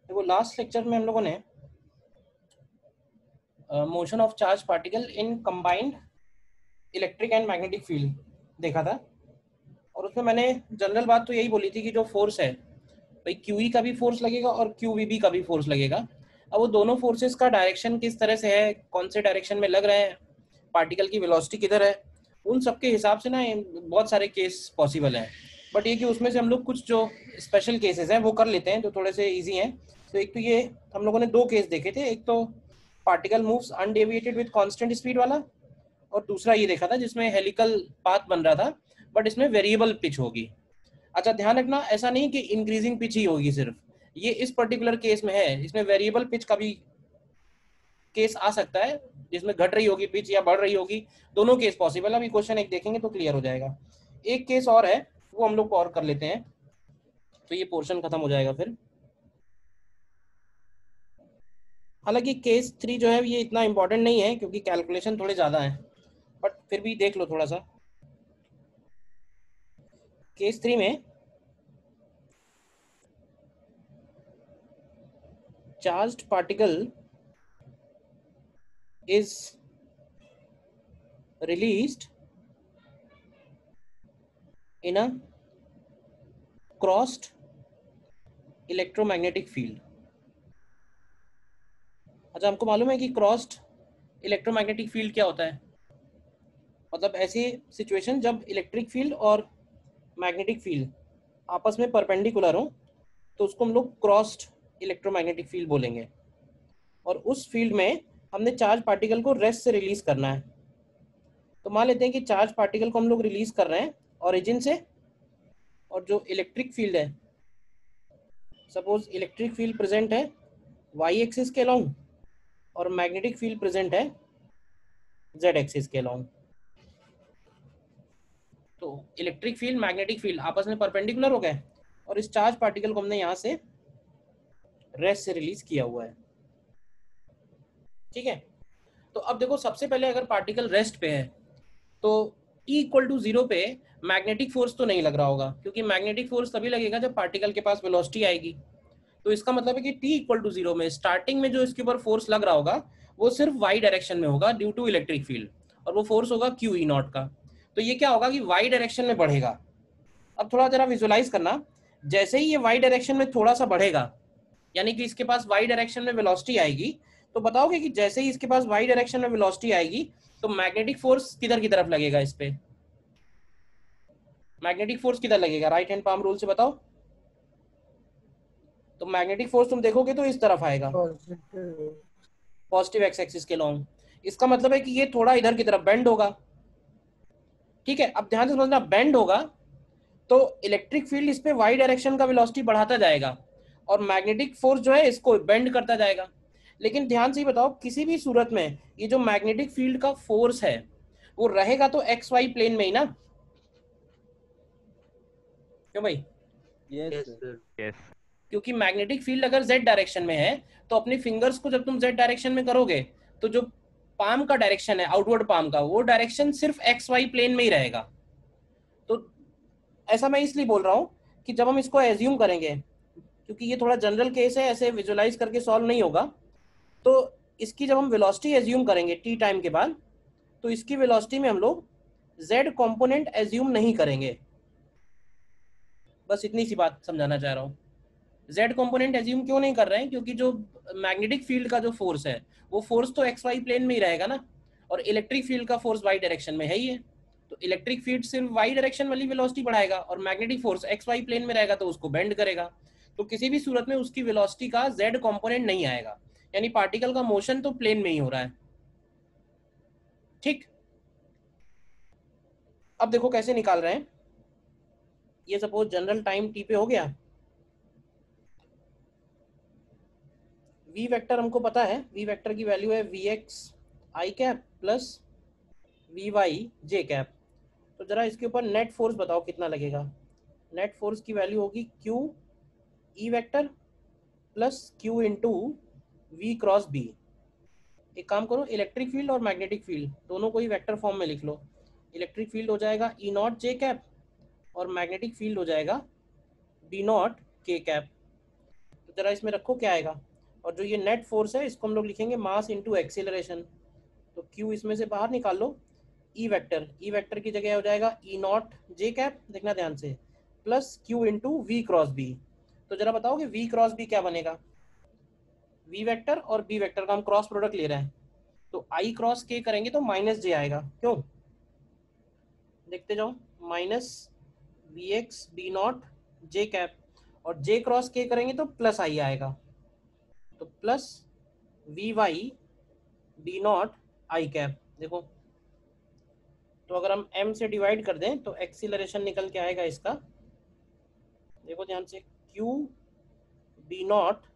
देखो last lecture में हम लोगों ने motion of charge particle in combined electric and magnetic field देखा था। और उसमें मैंने जनरल बात तो यही बोली थी कि जो फोर्स है भाई क्यू का भी फोर्स लगेगा और क्यू का भी फोर्स लगेगा। अब वो दोनों फोर्सेस का डायरेक्शन किस तरह से है, कौन से डायरेक्शन में लग रहे हैं, पार्टिकल की वेलोसिटी किधर है, उन सब के हिसाब से ना बहुत सारे केस पॉसिबल हैं। बट ये कि उसमें से हम लोग कुछ जो स्पेशल केसेस हैं वो कर लेते हैं जो थोड़े से इजी हैं। तो एक तो ये हम लोगों ने दो केस देखे थे, एक तो particle moves undeviated with constant speed वाला, और दूसरा ये देखा था जिसमें हेलिकल पाथ बन रहा था बट इसमें वेरिएबल पिच होगी। अच्छा ध्यान रखना, ऐसा नहीं कि इंक्रीजिंग पिच ही होगी सिर्फ, ये इस पर्टिकुलर केस में है, इसमें वेरिएबल पिच का भी केस आ सकता है जिसमें घट रही होगी पिच या बढ़ रही होगी। दोनों केस पॉसिबल है। अभी क्वेश्चन एक देखेंगे तो क्लियर हो जाएगा। एक केस और है वो हम लोग और कर लेते हैं तो ये पोर्शन खत्म हो जाएगा फिर। हालांकि केस 3 जो है ये इतना इंपॉर्टेंट नहीं है क्योंकि कैलकुलेशन थोड़े ज़्यादा हैं, बट फिर भी देख लो थोड़ा सा। केस 3 में charged particle is released in a crossed electromagnetic field। अच्छा हमको मालूम है कि क्रॉस्ड इलेक्ट्रोमैग्नेटिक फील्ड क्या होता है, मतलब ऐसी सिचुएशन जब इलेक्ट्रिक फील्ड और मैग्नेटिक फील्ड आपस में परपेंडिकुलर हो तो उसको हम लोग क्रॉस्ड इलेक्ट्रोमैग्नेटिक फील्ड बोलेंगे। और उस फील्ड में हमने चार्ज पार्टिकल को रेस्ट से रिलीज करना है। तो मान लेते हैं कि चार्ज पार्टिकल को हम लोग रिलीज कर रहे हैं ओरिजिन से, और जो इलेक्ट्रिक फील्ड है, सपोज इलेक्ट्रिक फील्ड प्रेजेंट है वाई एक्सिस के अलोंग और मैग्नेटिक फील्ड प्रेजेंट है जेड एक्सिस के अलोंग। तो इलेक्ट्रिक फील्ड मैग्नेटिक फील्ड आपस में परपेंडिकुलर हो गए और इस चार्ज पार्टिकल को हमने यहाँ से रेस्ट से रिलीज किया हुआ है। ठीक है, तो अब देखो सबसे पहले अगर पार्टिकल रेस्ट पे है तो T इक्वल टू 0 पे मैग्नेटिक फोर्स तो नहीं लग रहा होगा, क्योंकि मैग्नेटिक फोर्स तभी लगेगा जब पार्टिकल के पास वेलोसिटी आएगी। तो इसका मतलब है कि T इक्वल टू 0 में स्टार्टिंग में जो इसके ऊपर फोर्स लग रहा होगा वो सिर्फ वाई डायरेक्शन में होगा ड्यू टू इलेक्ट्रिक फील्ड, और वो फोर्स होगा क्यू ई नॉट का। तो ये क्या होगा कि वाई डायरेक्शन में बढ़ेगा। अब थोड़ा जरा विजुलाइज करना, जैसे ही ये वाई डायरेक्शन में थोड़ा सा बढ़ेगा, यानी कि इसके पास वाई डायरेक्शन में वेलोसिटी आएगी, तो बताओगे कि जैसे ही इसके पास वाई डायरेक्शन में वेलोसिटी आएगी तो मैग्नेटिक फोर्स किधर की तरफ लगेगा, इस पे मैग्नेटिक फोर्स किधर लगेगा, राइट हैंड पाम रूल से बताओ। तो मैग्नेटिक फोर्स तुम देखोगे तो इस तरफ आएगा, पॉजिटिव एक्स एक्सिस के लॉन्ग। इसका मतलब है कि ये थोड़ा इधर की तरफ बेंड होगा। ठीक है, अब ध्यान से समझना, बेंड होगा तो इलेक्ट्रिक फील्ड इस पे वाई डायरेक्शन का वेलोसिटी बढ़ाता जाएगा और मैग्नेटिक फोर्स जो है इसको बेंड करता जाएगा। लेकिन ध्यान से ही बताओ, किसी भी सूरत में ये जो मैग्नेटिक फील्ड का फोर्स है वो रहेगा तो एक्स वाई प्लेन में ही ना, क्यों भाई? Yes sir. यस। क्योंकि मैग्नेटिक फील्ड अगर जेड डायरेक्शन में है तो अपनी फिंगर्स को जब तुम जेड डायरेक्शन में करोगे तो जो पाम का डायरेक्शन है, आउटवर्ड पाम का, वो डायरेक्शन सिर्फ एक्स वाई प्लेन में ही रहेगा। तो ऐसा मैं इसलिए बोल रहा हूँ कि जब हम इसको एज्यूम करेंगे, क्योंकि ये थोड़ा जनरल केस है, ऐसे विजुलाइज करके सॉल्व नहीं होगा, तो इसकी जब हम वेलोसिटी एज्यूम करेंगे टी टाइम के बाद, तो इसकी वेलोसिटी में हम लोग जेड कंपोनेंट एज्यूम नहीं करेंगे। बस इतनी सी बात समझाना चाह रहा हूँ। जेड कंपोनेंट एज्यूम क्यों नहीं कर रहे हैं, क्योंकि जो मैग्नेटिक फील्ड का जो फोर्स है वो फोर्स तो एक्स वाई प्लेन में ही रहेगा ना, और इलेक्ट्रिक फील्ड का फोर्स वाई डायरेक्शन में है ही है। तो इलेक्ट्रिक फील्ड सिर्फ वाई डायरेक्शन वाली वेलोसिटी बढ़ाएगा और magnetic force X Y plane में रहेगा तो उसको बेंड करेगा। तो किसी भी सूरत में उसकी वेलोसिटी का जेड कंपोनेंट नहीं आएगा, यानी पार्टिकल का मोशन तो प्लेन में ही हो रहा है। ठीक, अब देखो कैसे निकाल रहे हैं। ये सपोज जनरल टाइम टी पे हो गया, वी वेक्टर हमको पता है, वी वेक्टर की वैल्यू है V X I cap plus V Y J cap. तो जरा इसके ऊपर नेट फोर्स बताओ कितना लगेगा। नेट फोर्स की वैल्यू होगी Q E vector plus Q into V cross B. एक काम करो, इलेक्ट्रिक फील्ड और मैग्नेटिक फील्ड दोनों को ही वेक्टर फॉर्म में लिख लो। इलेक्ट्रिक फील्ड हो जाएगा ई नॉट जे कैप और मैग्नेटिक फील्ड हो जाएगा बी नॉट के कैप। जरा इसमें रखो क्या आएगा, और जो ये नेट फोर्स है इसको हम लोग लिखेंगे मास इंटू एक्सीलरेशन। तो क्यू इसमें से बाहर निकाल लो, ई वेक्टर की जगह हो जाएगा ई नॉट जे कैप, देखना ध्यान से, plus Q into V cross B. तो जरा बताओ कि वी क्रॉस बी क्या बनेगा, वी वेक्टर और बी वेक्टर का हम क्रॉस प्रोडक्ट ले रहे हैं, तो आई क्रॉस के करेंगे तो माइनस जे आएगा, क्यों, देखते जाओ, minus we x B naught J cap, और जे क्रॉस के करेंगे तो प्लस आई आएगा, तो plus V Y B naught आई कैप। देखो, तो अगर हम m से डिवाइड कर दें तो एक्सीलरेशन निकल के आएगा इसका, देखो ध्यान से, q B naught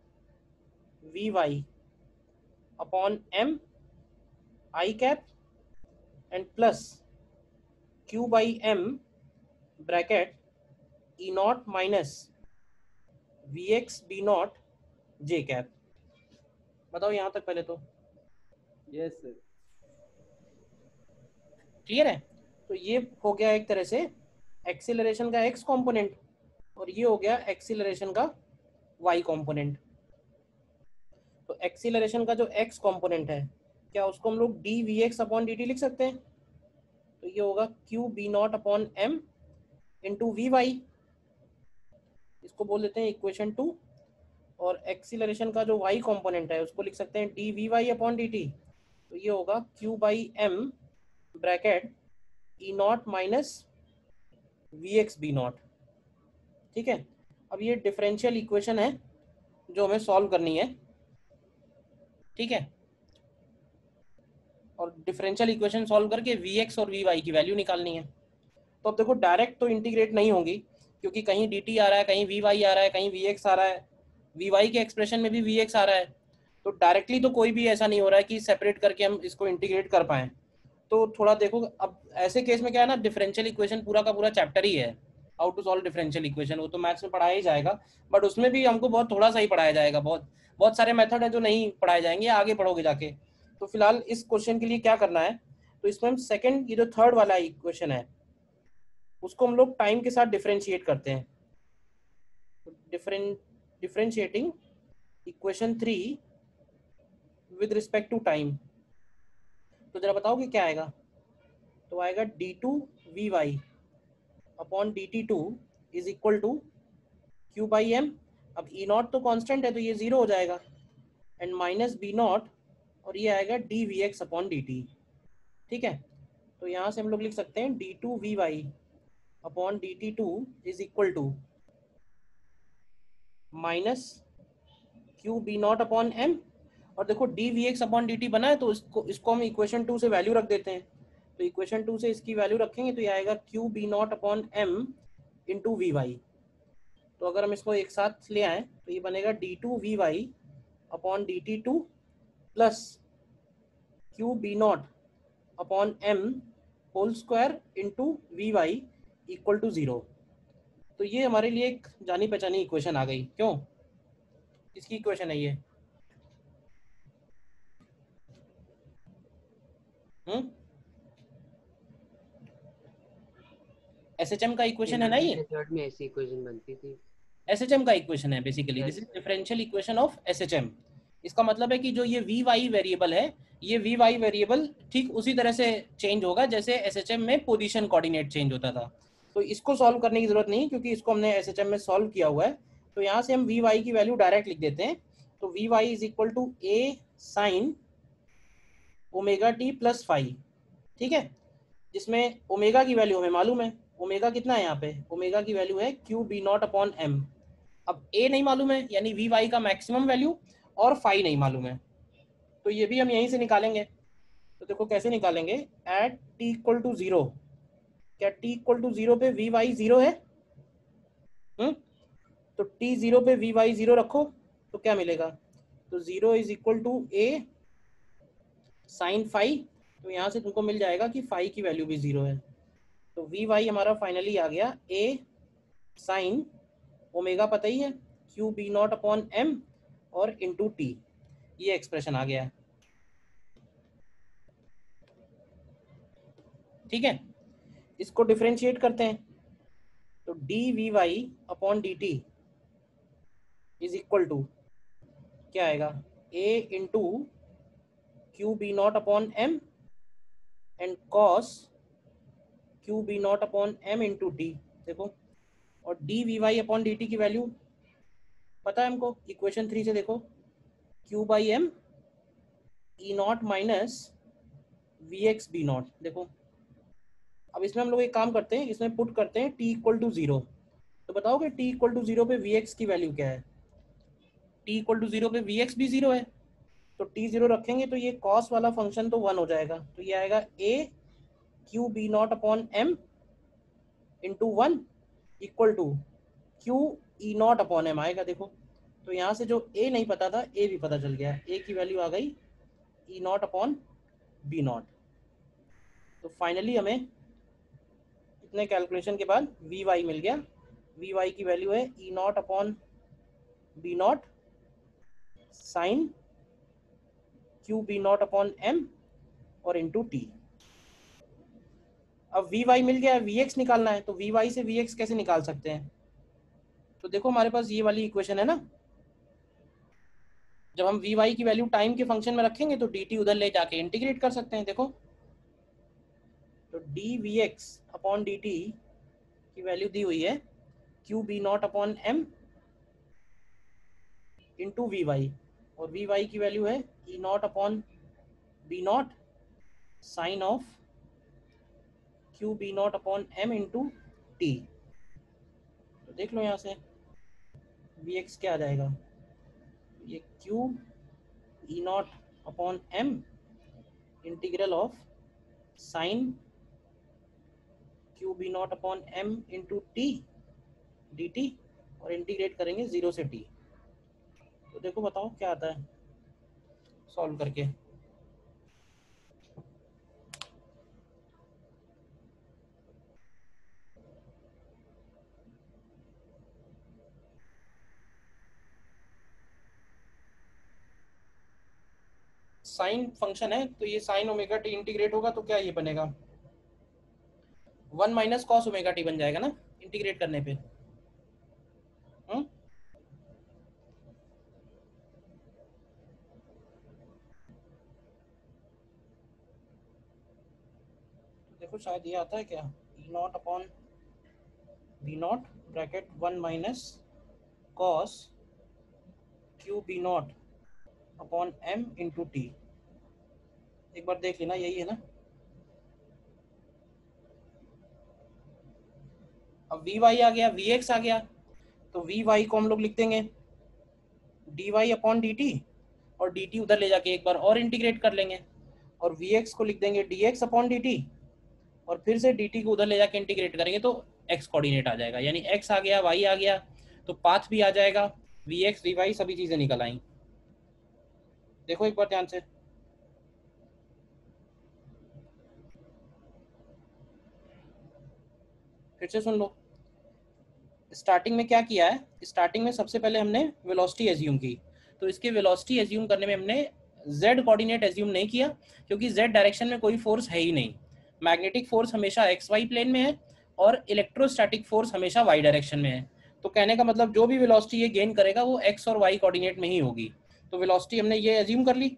V Y upon m I cap and plus q by m bracket E not minus we x B naught J cap. बताओ यहाँ तक पहले तो यस सर। क्लियर है। तो ये हो गया एक तरह से एक्सीलरेशन का x कंपोनेंट, और ये हो गया एक्सीलरेशन का y कंपोनेंट। तो एक्सीलरेशन का जो x कंपोनेंट है, क्या उसको हम लोग D we x upon D T लिख सकते हैं, तो ये होगा Q B not upon M into V Y, इसको बोल देते हैं इक्वेशन 2। और एक्सीलरेशन का जो y कंपोनेंट है उसको लिख सकते हैं D we Y upon D T, तो ये होगा Q by M bracket E not minus we x B naught. ठीक है, अब ये डिफरेंशियल इक्वेशन है जो हमें सॉल्व करनी है। ठीक है, और डिफरेंशियल इक्वेशन सॉल्व करके वी एक्स और वी वाई की वैल्यू निकालनी है। तो अब देखो डायरेक्ट तो इंटीग्रेट नहीं होंगी, क्योंकि कहीं डी टी आ रहा है, कहीं वी वाई आ रहा है, कहीं वी एक्स आ रहा है, वी वाई के एक्सप्रेशन में भी वी एक्स आ रहा है, तो डायरेक्टली तो कोई भी ऐसा नहीं हो रहा है कि सेपरेट करके हम इसको इंटीग्रेट कर पाएँ। तो थोड़ा देखो, अब ऐसे केस में क्या है ना, डिफरेंशियल इक्वेशन पूरा का पूरा चैप्टर ही है how to solve differential equation, वो तो मैथ्स में पढ़ाया ही जाएगा, बट उसमें भी हमको बहुत थोड़ा सा ही पढ़ाया जाएगा, बहुत बहुत सारे मेथड है जो नहीं पढ़ाए जाएंगे, आगे पढ़ोगे जाके। तो फिलहाल इस क्वेश्चन के लिए क्या करना है, तो इसमें हम सेकंड, ये जो थर्ड वाला इक्वेशन है उसको हम लोग टाइम के साथ डिफरेंशिएट करते हैं। Differentiating equation 3 with respect to time. तो जरा बताओ कि क्या आएगा, तो आएगा D two V Y upon D T two is equal to Q by M, अब ई नॉट तो कांस्टेंट है तो ये जीरो हो जाएगा, एंड माइनस बी नॉट, और ये आएगा D we x upon D T. ठीक है, तो यहाँ से हम लोग लिख सकते हैं D two V Y upon D T two is equal to minus Q B not upon M, और देखो D we x upon D T बना है तो इसको हम इक्वेशन 2 से वैल्यू रख देते हैं, तो इक्वेशन 2 से इसकी वैल्यू रखेंगे तो ये आएगा Q B not upon M into V Y. तो अगर हम इसको एक साथ ले आए तो ये बनेगा D two V Y upon D T two plus Q B not upon M whole square into V Y equal to zero. तो ये हमारे लिए एक जानी पहचानी इक्वेशन आ गई, क्यों, किसकी इक्वेशन है ये, एसएचएम का इक्वेशन है ना ये, मेथड में ऐसी इक्वेशन बनती थी। एसएचएम का इक्वेशन है basically, this is differential equation of SHM. इसका मतलब है कि जो ये वी वाई वेरिएबल है, ये वी वाई वेरिएबल ठीक उसी तरह से चेंज होगा जैसे एसएचएम में पोजीशन कोऑर्डिनेट चेंज होता था। तो इसको सॉल्व करने की जरूरत नहीं, क्योंकि इसको हमने एसएचएम में सॉल्व किया हुआ है। तो यहाँ से हम वी वाई की वैल्यू डायरेक्ट लिख देते हैं, तो we Y is equal to A sine omega T plus phi. ठीक है, जिसमें ओमेगा की वैल्यू हमें मालूम है, ओमेगा कितना है यहाँ पे, ओमेगा की वैल्यू है Q B not upon M. अब ए नहीं मालूम है, यानी वी वाई का मैक्सिमम वैल्यू, और फाई नहीं मालूम है, तो ये भी हम यहीं से निकालेंगे। तो देखो कैसे निकालेंगे, at t equal to zero, क्या टी इक्वल टू जीरो पे वी वाई जीरो है, तो टी जीरो पे वी वाई जीरो रखो तो क्या मिलेगा, तो zero is equal to A sine phi, तो यहाँ से तुमको मिल जाएगा कि फाई की वैल्यू भी जीरो है। तो वी वाई हमारा फाइनली आ गया ए साइन ओमेगा, पता ही है, Q B not upon M और इंटू टी, ये एक्सप्रेशन आ गया है। ठीक है, इसको डिफरेंशिएट करते हैं, तो D we Y upon D t is equal to क्या आएगा, a into q B not upon m and cos Q B not upon M into d. देखो, और d we Y upon D T की value पता है हमको, equation 3 से देखो, q by m e not minus we x B not. देखो, अब इसमें हम लोग एक काम करते हैं, इसमें पुट करते हैं टी इक्वल टू जीरो। तो बताओ कि टी इक्वल टू जीरो पे वी एक्स की वैल्यू क्या है। टी इक्वल टू जीरो पे वी एक्स भी जीरो है, तो टी जीरो रखेंगे तो ये कॉस वाला फंक्शन तो 1 हो जाएगा, तो ये आएगा A Q B not upon M into 1 equal to Q E not upon M आएगा। देखो, तो यहाँ से जो ए नहीं पता था, ए भी पता चल गया, ए की वैल्यू आ गई ई नॉट अपॉन बी नॉट। तो फाइनली हमें इतने कैलकुलेशन के बाद वी वाई मिल गया। वी वाई की वैल्यू है E not upon B naught sine Q B not upon M और इंटू टी। अब वी वाई मिल गया, वी एक्स निकालना है, तो वी वाई से वी एक्स कैसे निकाल सकते हैं। तो देखो हमारे पास ये वाली इक्वेशन है ना, जब हम वी वाई की वैल्यू टाइम के फंक्शन में रखेंगे तो डी टी उधर ले जाके इंटीग्रेट कर सकते हैं। देखो, तो D we x upon D T की वैल्यू दी हुई है Q B not upon M into V Y, और वी वाई की वैल्यू है E not upon B naught sine of Q B not upon M into T. तो देख लो यहाँ से वी एक्स क्या आ जाएगा, ये q E not upon m integral of sine Q B not upon M into t d t, और integrate करेंगे 0 से टी। तो देखो बताओ क्या आता है सॉल्व करके। साइन फंक्शन है तो ये साइन ओमेगा टी इंटीग्रेट होगा तो क्या ये बनेगा 1 माइनस कॉस ओमेगा टी बन जाएगा ना इंटीग्रेट करने पे। देखो शायद ये आता है क्या, E not upon B naught bracket 1 minus cos Q B not upon M into T. एक बार देख लेना, यही है ना। अब वी वाई आ गया, वी एक्स आ गया, तो वी वाई को हम लोग लिख देंगे d y upon D t, और डी टी उधर ले जाके एक बार और इंटीग्रेट कर लेंगे, और वी एक्स को लिख देंगे D x upon D t, और फिर से डी टी को उधर ले जाके इंटीग्रेट करेंगे तो एक्स कोऑर्डिनेट आ जाएगा, यानी एक्स आ गया, वाई आ गया, तो पाथ भी आ जाएगा, वी एक्स वी वाई सभी चीजें निकल आई। देखो एक बार ध्यान से, फिर से सुन लो। स्टार्टिंग में क्या किया है, स्टार्टिंग में सबसे पहले हमने वेलोसिटी एज्यूम की, तो इसके वेलोसिटी एज्यूम करने में हमने z कोऑर्डिनेट एज्यूम नहीं किया, क्योंकि z डायरेक्शन में कोई फोर्स है ही नहीं। मैग्नेटिक फोर्स हमेशा एक्स वाई प्लेन में है और इलेक्ट्रोस्टैटिक फोर्स हमेशा वाई डायरेक्शन में है। तो कहने का मतलब जो भी वेलोसिटी ये गेन करेगा वो एक्स और वाई कोऑर्डिनेट में ही होगी। तो वेलोसिटी हमने ये एज्यूम कर ली।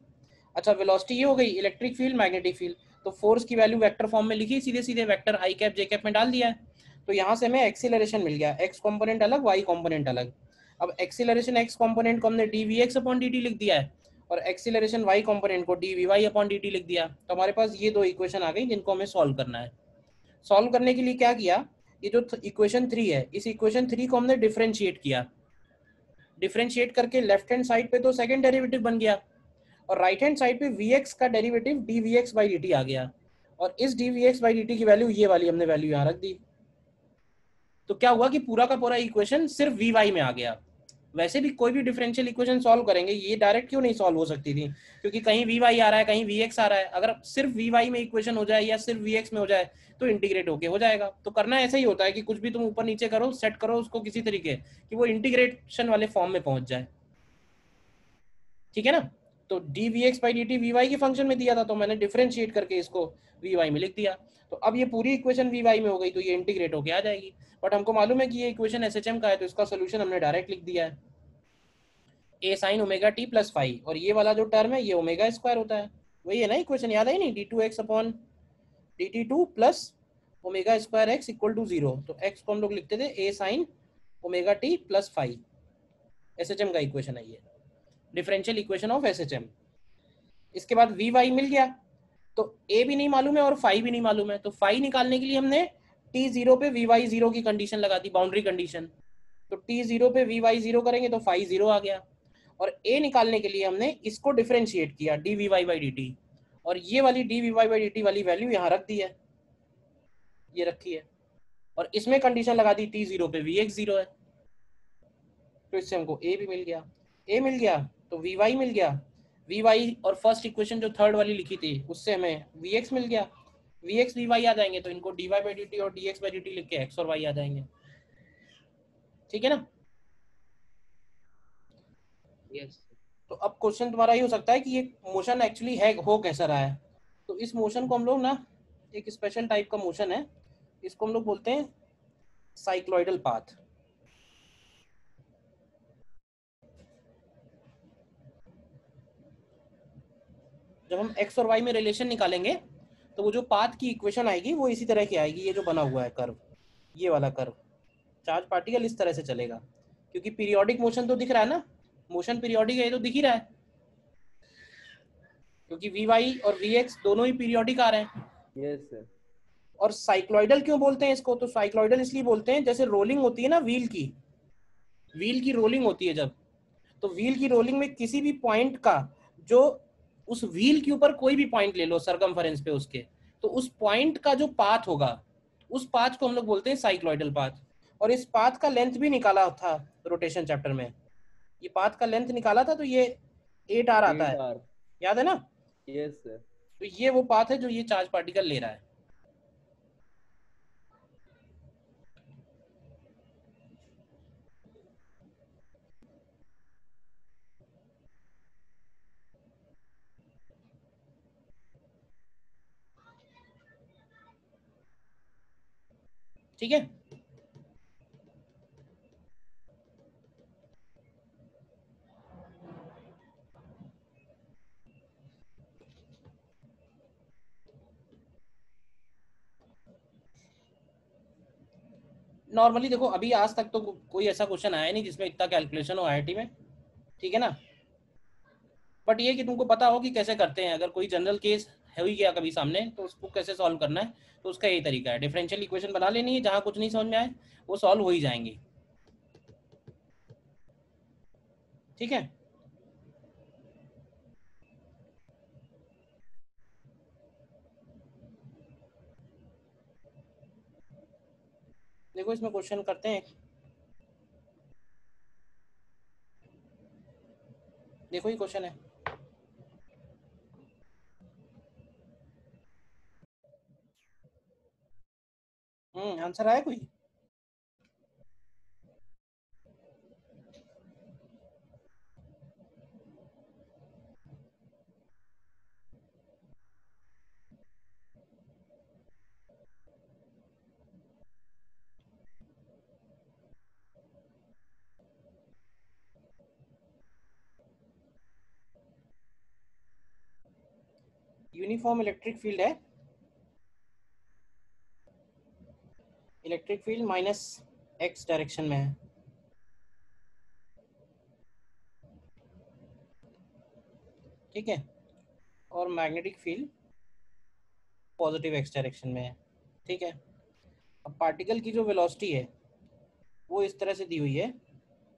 अच्छा, वेलोसिटी ये हो गई, इलेक्ट्रिक फील्ड मैग्नेटिक फील्ड, तो फोर्स की वैल्यू वेक्टर फॉर्म में लिखी, सीधे सीधे वेक्टर आई कैप जे कैप में डाल दिया है। तो यहाँ से हमें एक्सीलरेशन मिल गया, एक्स कंपोनेंट अलग वाई कंपोनेंट अलग। अब एक्सीलरेशन एक्स कंपोनेंट को हमने d we x upon D T लिख दिया है, और एक्सीलरेशन वाई कंपोनेंट को d we Y upon D T लिख दिया। तो हमारे पास ये दो इक्वेशन आ गई जिनको हमें सॉल्व करना है। सॉल्व करने के लिए क्या किया, ये जो इक्वेशन 3 है, इस इक्वेशन 3 को हमने डिफरेंशिएट किया। डिफरेंशिएट करके लेफ्ट हैंड साइड पे तो सेकंड डेरिवेटिव बन गया, और राइट हैंड साइड पे vx का डेरिवेटिव dvx बाई dt आ गया, और इस dvx बाई dt की वैल्यू ये वाली हमने वैल्यू यहाँ रख दी। तो क्या हुआ कि पूरा का पूरा इक्वेशन सिर्फ vy में आ गया। वैसे भी कोई भी डिफरेंशियल इक्वेशन सॉल्व करेंगे, ये डायरेक्ट क्यों नहीं सॉल्व हो सकती थी, क्योंकि कहीं vy आ रहा है कहीं vx आ रहा है। अगर सिर्फ vy में इक्वेशन हो जाए या सिर्फ vx में हो जाए तो इंटीग्रेट होके हो जाएगा। तो करना ऐसा ही होता है कि कुछ भी तुम ऊपर नीचे करो, सेट करो उसको किसी तरीके कि वो इंटीग्रेशन वाले फॉर्म में पहुंच जाए, ठीक है ना। तो D we x by d t v y के फंक्शन में दिया था, तो मैंने डिफरेंशिएट करके इसको वी वाई में लिख दिया। तो अब ये पूरी इक्वेशन वी वाई में हो गई, तो ये इंटीग्रेट होके आ जाएगी। बट हमको मालूम है कि ये इक्वेशन एस एच एम का है, तो इसका सोल्यूशन हमने डायरेक्ट लिख दिया है। A sine omega T plus five, और ये वाला जो टर्म है ये ओमेगा स्क्वायर होता है। वही है ना इक्वेशन, याद है नहीं, d two x upon D T two plus omega square x equal to zero. तो एक्स को हम लोग लिखते थे a sine omega T plus five. SHM का इक्वेशन है ये, डिफरेंशियल इक्वेशन ऑफ एसएचएम। इसके बाद वी वाई मिल गया, तो ए भी नहीं मालूम है और फाइव भी नहीं मालूम है, तो फाइव निकालने के लिए हमने टी जीरो पे वी वाई जीरो की कंडीशन लगा दी, बाउंड्री कंडीशन। तो टी जीरो पे वी वाई जीरो करेंगे तो फाइव जीरो आ गया। और ए निकालने के लिए हमने इसको डिफरेंशिएट किया d we y by d t, और ये वाली d we y by d t वाली वैल्यू यहाँ रख दी है, ये रखी है, और इसमें कंडीशन लगा दी टी जीरो पे वी एक्स जीरो है। तो इससे हमको ए भी मिल गया, ए मिल गया तो वी वाई मिल गया, वी वाई और फर्स्ट इक्वेशन जो थर्ड वाली लिखी थी उससे हमें वी एक्स मिल गया, वी एक्स वी वाई आ जाएंगे, तो इनको d y by d t और d x by d T लिख के एक्स और वाई आ जाएंगे। ठीक है ना? यस। तो अब क्वेश्चन तुम्हारा ये हो सकता है कि ये मोशन एक्चुअली है, हो कैसा रहा है। तो इस मोशन को हम लोग ना, एक स्पेशल टाइप का मोशन है, इसको हम लोग बोलते हैं साइक्लॉइडल पाथ। जब हम एक्स और वाई में रिलेशन निकालेंगे तो वो जो पाथ की इक्वेशन आएगी वो इसी तरह की आएगी, ये जो बना हुआ है कर्व, ये वाला कर्व, चार्ज पार्टिकल इस तरह से चलेगा, क्योंकि पीरियोडिक मोशन तो दिख रहा है ना, मोशन पीरियोडिक है, ये तो दिख ही रहा है, क्योंकि वी वाई और वी एक्स दोनों ही पीरियोडिक आ रहे हैं। Yes sir. और साइक्लॉइडल क्यों बोलते हैं इसको? तो साइक्लॉइडल इसलिए बोलते हैं, जैसे रोलिंग होती है ना व्हील की रोलिंग होती है जब, तो व्हील की रोलिंग में किसी भी पॉइंट का, जो उस व्हील के ऊपर कोई भी पॉइंट ले लो सरकमफेरेंस पे उसके, तो उस पॉइंट का जो पाथ होगा उस पाथ को हम लोग बोलते हैं साइक्लॉइडल पाथ। और इस पाथ का लेंथ भी निकाला था रोटेशन चैप्टर में, ये पाथ का लेंथ निकाला था, तो ये 8r आता है, याद है ना? Yes sir. तो ये वो पाथ है जो ये चार्ज पार्टिकल ले रहा है। ठीक है? नॉर्मली देखो, अभी आज तक तो कोई ऐसा क्वेश्चन आया नहीं जिसमें इतना कैलकुलेशन हो आईआईटी में, ठीक है ना? बट ये कि तुमको पता हो कि कैसे करते हैं, अगर कोई जनरल केस है ही गया कभी सामने तो उसको कैसे सॉल्व करना है, तो उसका यही तरीका है, डिफरेंशियल इक्वेशन बना लेनी है, जहाँ कुछ नहीं समझ में आए वो सॉल्व हो ही जाएंगी। ठीक है? देखो इसमें क्वेश्चन करते हैं, देखो ये क्वेश्चन है, आंसर आया कोई? यूनिफॉर्म इलेक्ट्रिक फील्ड है, electric field minus x direction में है, ठीक है? और magnetic field positive x direction में है, ठीक है? अब पार्टिकल की जो वेलोसिटी है वो इस तरह से दी हुई है,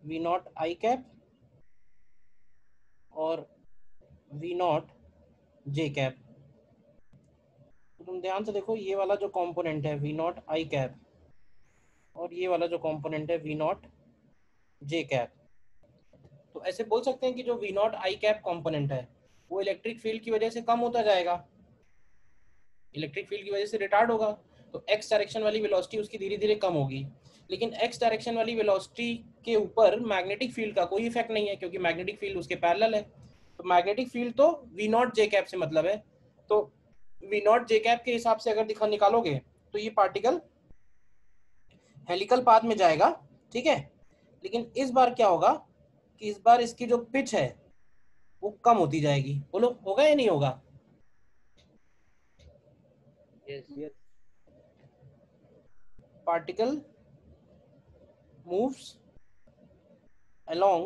वी नॉट आई कैप और वी नॉट जे कैप। तो तुम ध्यान से देखो, ये वाला जो कंपोनेंट है वी नॉट आई कैप और ये वाला जो कंपोनेंट है वी नॉट जे कैप, तो ऐसे बोल सकते हैं कि जो v not I cap component है वो इलेक्ट्रिक फील्ड की वजह से कम होता जाएगा, इलेक्ट्रिक फील्ड की वजह से रिटार्ड होगा, तो एक्स डायरेक्शन वाली वेलोसिटी उसकी धीरे धीरे कम होगी। लेकिन एक्स डायरेक्शन वाली वेलोसिटी के ऊपर मैग्नेटिक फील्ड का कोई इफेक्ट नहीं है, क्योंकि मैग्नेटिक फील्ड उसके पैरेलल है। तो मैग्नेटिक फील्ड तो वी नॉट जे कैप से मतलब है, तो वी नॉट जे कैप के हिसाब से अगर निकालोगे तो ये पार्टिकल हेलिकल पाथ में जाएगा, ठीक है? लेकिन इस बार क्या होगा कि इस बार इसकी जो पिच है वो कम होती जाएगी। बोलो होगा या नहीं होगा? Yes. Particle moves along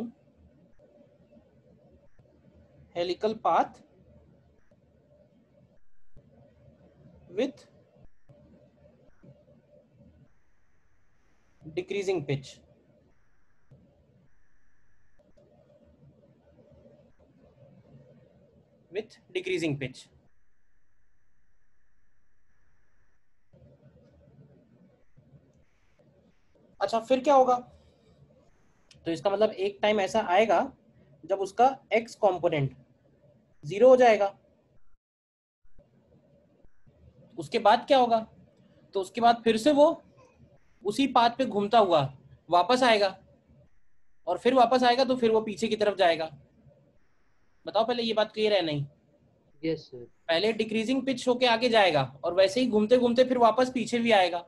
helical path with decreasing pitch. With decreasing pitch. अच्छा फिर क्या होगा? तो इसका मतलब एक टाइम ऐसा आएगा जब उसका x कंपोनेंट 0 हो जाएगा। उसके बाद क्या होगा? तो उसके बाद फिर से वो उसी पाथ पे घूमता हुआ वापस आएगा, और फिर वापस आएगा तो फिर वो पीछे की तरफ जाएगा। बताओ पहले ये बात क्लियर है नहीं? Yes sir. पहले डिक्रीजिंग पिच होके आगे जाएगा और वैसे ही घूमते घूमते फिर वापस पीछे भी आएगा।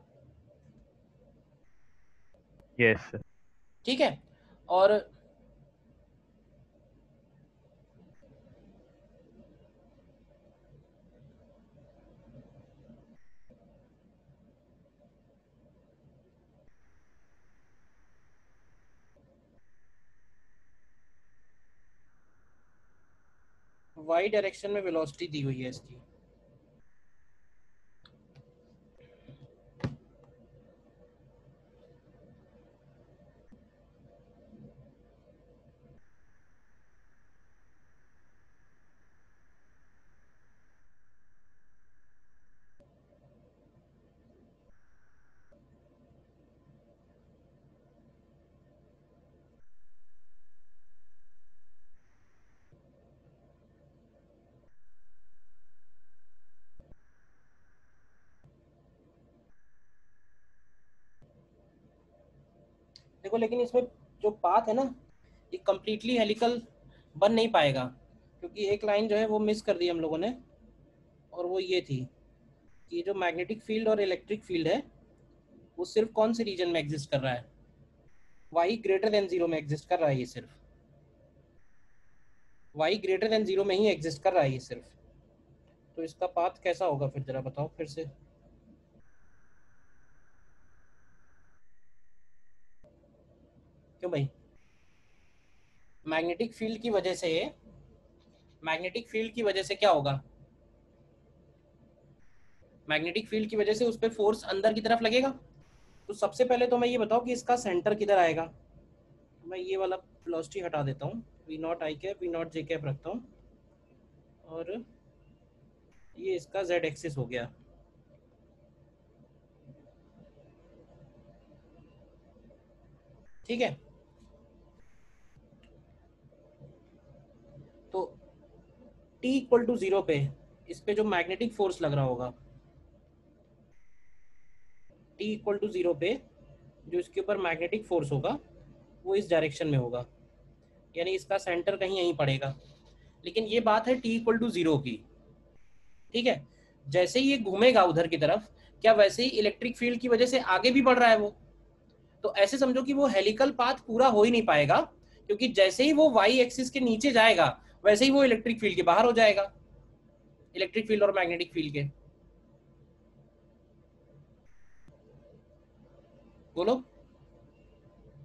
यस। ठीक है। और वाई डायरेक्शन में वेलोसिटी दी हुई है इसकी। देखो लेकिन इसमें जो पाथ है ना, ये कंप्लीटली हेलिकल बन नहीं पाएगा, क्योंकि एक लाइन जो है वो मिस कर दी हम लोगों ने, और वो ये थी कि जो मैग्नेटिक फील्ड और इलेक्ट्रिक फील्ड है वो सिर्फ कौन से रीजन में एग्जिस्ट कर रहा है? वाई ग्रेटर देन जीरो में एग्जिस्ट कर रहा है। ये सिर्फ वाई ग्रेटर देन जीरो में ही एग्जिस्ट कर रहा है ये सिर्फ। तो इसका पाथ कैसा होगा फिर जरा बताओ फिर से। क्यों भाई? मैग्नेटिक फील्ड की वजह से, मैग्नेटिक फील्ड की वजह से क्या होगा? मैग्नेटिक फील्ड की वजह से उस पर फोर्स अंदर की तरफ लगेगा। तो सबसे पहले तो मैं ये बताऊं कि इसका सेंटर किधर आएगा। मैं ये वाला वेलोसिटी हटा देता हूँ, v not I cap v not J cap रखता हूँ, और ये इसका जेड एक्सिस हो गया। ठीक है। तो t इक्वल टू 0 पे इस पे जो मैग्नेटिक फोर्स लग रहा होगा, t इक्वल टू 0 पे जो इसके ऊपर मैग्नेटिक फोर्स होगा वो इस डायरेक्शन में होगा, यानी इसका सेंटर कहीं यहीं पड़ेगा। लेकिन ये बात है t इक्वल टू 0 की। ठीक है। जैसे ही ये घूमेगा उधर की तरफ, क्या वैसे ही इलेक्ट्रिक फील्ड की वजह से आगे भी बढ़ रहा है वो? तो ऐसे समझो कि वो हेलिकल पाथ पूरा हो ही नहीं पाएगा, क्योंकि जैसे ही वो वाई एक्सिस के नीचे जाएगा वैसे ही वो इलेक्ट्रिक फील्ड के बाहर हो जाएगा, इलेक्ट्रिक फील्ड और मैग्नेटिक फील्ड के। बोलो।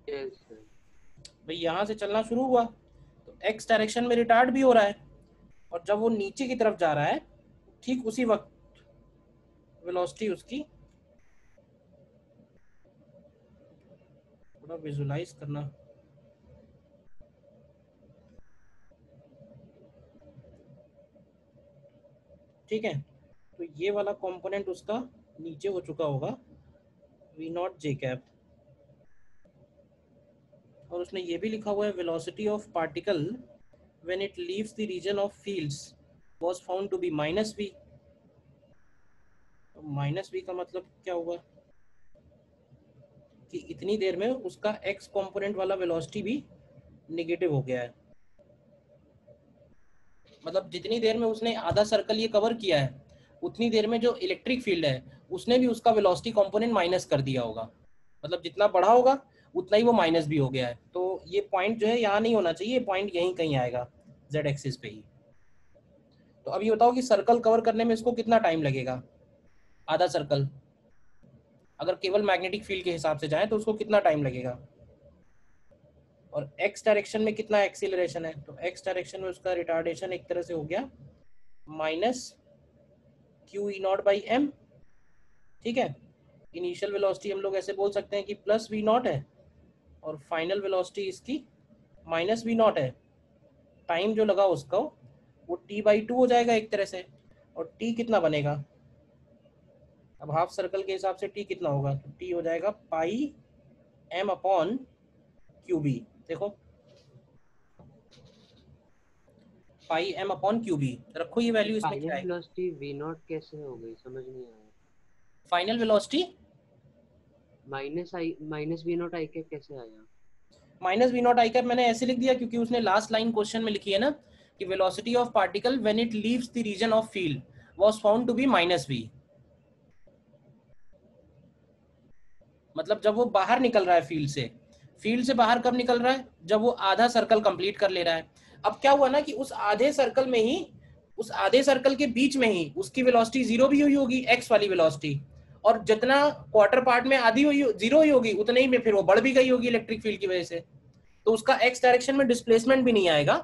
Yes sir. भाई यहां से चलना शुरू हुआ तो एक्स डायरेक्शन में रिटार्ड भी हो रहा है, और जब वो नीचे की तरफ जा रहा है ठीक उसी वक्त वेलोसिटी उसकी, थोड़ा विजुलाइज करना, ठीक है। तो ये वाला कंपोनेंट उसका नीचे हो चुका होगा वी नॉट जे कैप, और उसने ये भी लिखा हुआ है velocity of particle when it leaves the region of fields was found to be minus v. Minus v का मतलब क्या हुआ कि इतनी देर में उसका एक्स कंपोनेंट वाला वेलोसिटी भी नेगेटिव हो गया है। मतलब जितनी देर में उसने आधा सर्कल ये कवर किया है उतनी देर में जो इलेक्ट्रिक फील्ड है उसने भी उसका वेलोसिटी कंपोनेंट माइनस कर दिया होगा। मतलब जितना बढ़ा होगा उतना ही वो माइनस भी हो गया है। तो तो ये पॉइंट जो है यहाँ नहीं होना चाहिए, ये पॉइंट यहीं कहीं आएगा z एक्सिस पे ही। तो अब ये बताओ कि सर्कल कवर करने में इसको कितना टाइम लगेगा, आधा सर्कल अगर केवल मैग्नेटिक फील्ड के हिसाब से जाए तो उसको कितना टाइम लगेगा, और x डायरेक्शन में कितना एक्सीलरेशन है, तो x डायरेक्शन में उसका रिटार्डेशन एक तरह से हो गया minus q E not by m. ठीक है, इनिशियल वेलोसिटी हम लोग ऐसे बोल सकते हैं कि प्लस वी नॉट है, और फाइनल वेलोसिटी इसकी माइनस वी नॉट है। टाइम जो लगा उसका वो t/2 हो जाएगा एक तरह से, और t कितना बनेगा, अब हाफ सर्कल के हिसाब से t कितना होगा, तो t हो जाएगा पाई m अपॉन क्यू बी। देखो पाई m अपॉन क्यू बी, रखो ये वैल्यू इसमें क्या फाइनल है, वेलोसिटी वी नॉट कैसे हो गई, समझ नहीं आया। Final velocity minus v not i कैसे आया। Minus v not I cap मैंने ऐसे लिख दिया क्योंकि उसने लास्ट लाइन क्वेश्चन में लिखी है ना कि velocity of particle when it leaves the region of field was found to be minus v. मतलब जब वो बाहर निकल रहा है फील्ड से बाहर कब निकल रहा है, जब वो आधा सर्कल कंप्लीट कर ले रहा है। अब क्या हुआ ना कि उस आधे सर्कल में ही, उस आधे सर्कल के बीच में ही उसकी वेलोसिटी जीरो भी हुई होगी, एक्स वाली वेलोसिटी, और जितना क्वार्टर पार्ट में आधी हुई जीरो हुई होगी उतने ही में फिर वो बढ़ भी गई होगी इलेक्ट्रिक फील्ड की वजह से, तो उसका एक्स डायरेक्शन में डिस्प्लेसमेंट भी नहीं आएगा।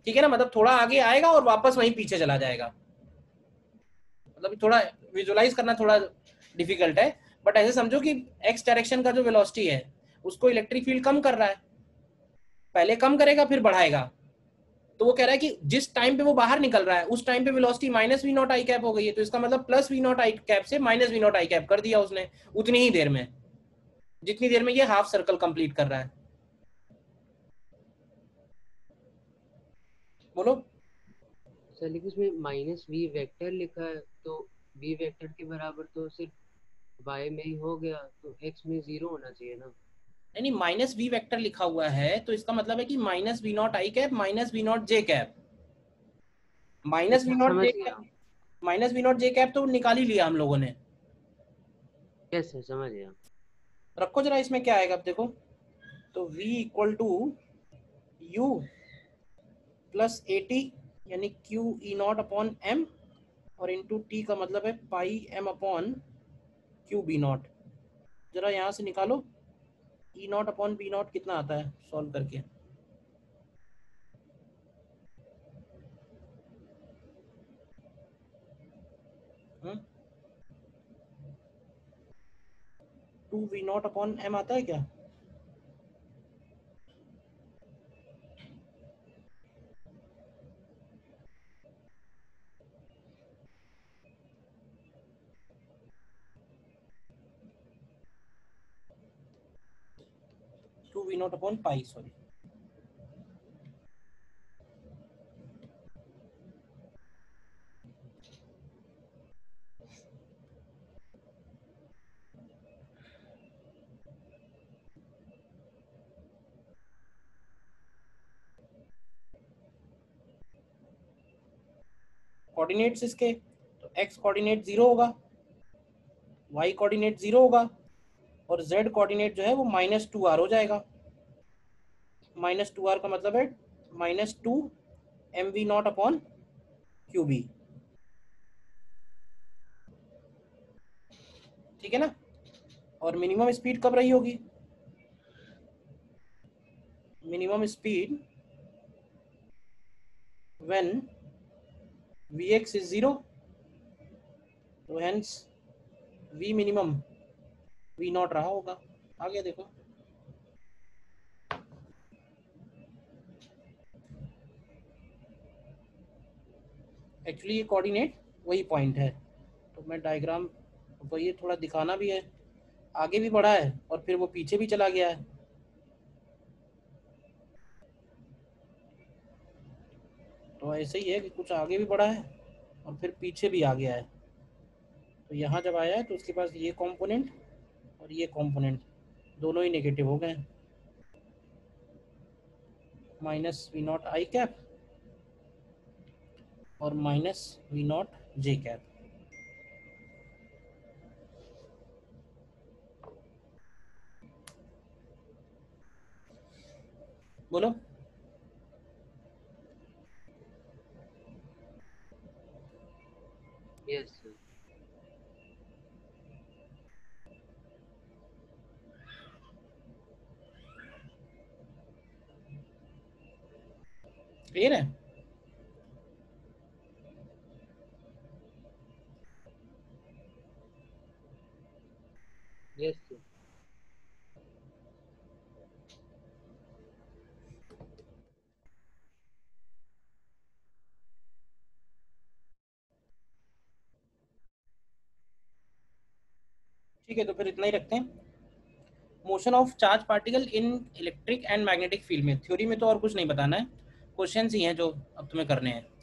ठीक है ना, मतलब थोड़ा आगे आएगा और वापस वहीं पीछे चला जाएगा। मतलब थोड़ा विजुलाइज करना थोड़ा डिफिकल्ट है, बट ऐसे समझो कि एक्स डायरेक्शन का जो वेलोसिटी है उसको इलेक्ट्रिक फील्ड कम कर रहा है, पहले कम करेगा फिर बढ़ाएगा। तो वो कह रहा है कि जिस टाइम पे वो बाहर निकल रहा है उस टाइम पे velocity minus v not I cap हो गई है, तो इसका मतलब plus v not I cap से minus v not I cap कर दिया उसने उतनी ही देर में, जितनी देर में ये हाफ सर्कल कंप्लीट कर रहा है। बोलो। सर लेकिन इसमें माइनस वी वेक्टर लिखा है, तो वी वेक्टर के बराबर तो सिर्फ वाई में ही हो गया, तो एक्स में जीरो होना चाहिए ना। नहीं, माइनस वी वेक्टर लिखा हुआ है तो इसका मतलब है कि minus v not I cap minus v not J cap, minus v अच्छा नॉट समझ जे कैप, गया। Minus v not J cap तो निकाल ही लिया हम लोगों ने। यस सर समझ गया। रखो जरा इसमें क्या आएगा, अब देखो, तो v equal to u plus a t, यानी q E not upon M, और इंटू टी का मतलब है pi m upon q B naught. जरा यहाँ से निकालो e not upon B naught कितना आता है सॉल्व करके। Two v naught upon m आता है क्या, two v naught upon pi, sorry. Coordinates इसके, तो एक्स कोऑर्डिनेट जीरो होगा, वाई कोऑर्डिनेट जीरो होगा, और जेड कोऑर्डिनेट जो है वो -2r हो जाएगा। -2r का मतलब है -2 mv naught upon q b. ठीक है ना, और मिनिमम स्पीड कब रही होगी, minimum speed when vx is zero, तो hence v minimum v naught रहा होगा। आ गया देखो, एक्चुअली ये कोऑर्डिनेट वही पॉइंट है। तो मैं डायग्राम, तो ये थोड़ा दिखाना भी है, आगे भी बढ़ा है और फिर वो पीछे भी चला गया है। तो ऐसे ही है कि कुछ आगे भी बढ़ा है और फिर पीछे भी आ गया है। तो यहाँ जब आया है तो उसके पास ये कंपोनेंट और ये कंपोनेंट दोनों ही नेगेटिव हो गए, minus v not I cap और minus v not J cap. बोलो। Yes sir. क्लियर है? Yes sir. ठीक है, तो फिर इतना ही रखते हैं। Motion of charge particle in electric and magnetic field में, थ्योरी में तो और कुछ नहीं बताना है, क्वेश्चंस ही हैं जो अब तुम्हें करने हैं।